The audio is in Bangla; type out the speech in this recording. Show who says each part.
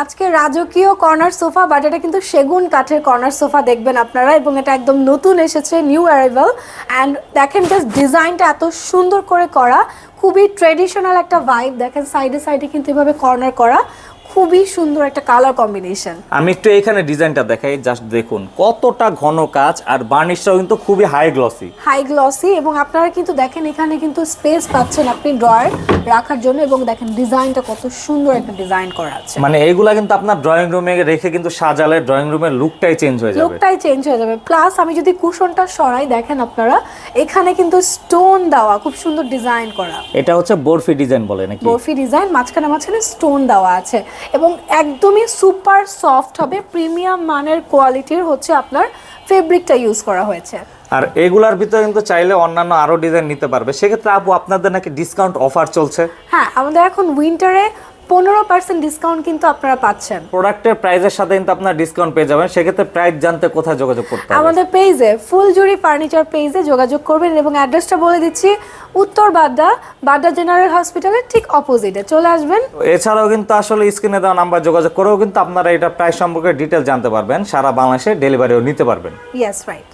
Speaker 1: আজকে রাজকীয় কর্নার সোফা, বাট এটা কিন্তু সেগুন কাঠের কর্নার সোফা দেখবেন আপনারা, এবং এটা একদম নতুন এসেছে, নিউ অ্যারাইভাল। অ্যান্ড দেখেন জাস্ট ডিজাইনটা এত সুন্দর করে করা, খুবই ট্রেডিশনাল একটা ভাইব। দেখেন সাইডে সাইডে কিন্তু এভাবে কর্নার করা, খুবই সুন্দর একটা কালার কম্বিনেশন।
Speaker 2: আমি একটু এখানে ডিজাইনটা দেখাই, জাস্ট দেখুন কতটা ঘন কাজ, আর বার্নিশটাও কিন্তু খুবই হাই গ্লসি।
Speaker 1: এবং আপনারা কিন্তু দেখেন এখানে কিন্তু স্পেস পাচ্ছেন আপনি ড্রয়ার রাখার জন্য, এবং দেখেন ডিজাইনটা কত সুন্দর একটা ডিজাইন করা আছে।
Speaker 2: মানে এইগুলা কিন্তু আপনার ড্রয়িং রুমে রেখে কিন্তু সাজালে ড্রয়িং রুমের লুকটাই চেঞ্জ হয়ে যাবে।
Speaker 1: প্লাস আমি যদি কুশনটা সরাই, দেখেন আপনারা এখানে কিন্তু স্টোন দেওয়া, খুব সুন্দর ডিজাইন করা।
Speaker 2: এটা হচ্ছে বরফি ডিজাইন বলে নাকি?
Speaker 1: বরফি ডিজাইন, মাঝখানে স্টোন দেওয়া আছে, এবং একদমই সুপার সফট হবে, প্রিমিয়াম মানের কোয়ালিটির হচ্ছে আপনার ফেব্রিকটা ইউজ করা হয়েছে।
Speaker 2: আর এগুলার ভিতরে কিন্তু চাইলে অন্যান্য আরো ডিজাইন নিতে পারবে। সেক্ষেত্রে আপু আপনাদের নাকি ডিসকাউন্ট অফার চলছে?
Speaker 1: হ্যাঁ, আমাদের এখন উইন্টারে 15% ডিসকাউন্ট কিন্তু আপনারা পাচ্ছেন।
Speaker 2: প্রোডাক্টের প্রাইসের সাথে কিন্তু আপনারা ডিসকাউন্ট পেয়ে যাবেন। সেক্ষেত্রে প্রাইস জানতে কোথায় যোগাযোগ করতে হবে?
Speaker 1: আমাদের পেজে, ফুলজুরি ফার্নিচার পেজে যোগাযোগ করবেন, এবং অ্যাড্রেসটা বলে দিচ্ছি, উত্তর বাড্ডা জেনারেল হসপিটালের ঠিক অপোজিটে চলে আসবেন।
Speaker 2: এছাড়াও কিন্তু আসলে স্ক্রিনে দেওয়া নাম্বার যোগাযোগ করেও কিন্তু আপনারা এটা প্রাইস সম্পর্কে ডিটেল জানতে পারবেন, সারা বাংলাদেশে ডেলিভারিও নিতে পারবেন।
Speaker 1: Yes, right.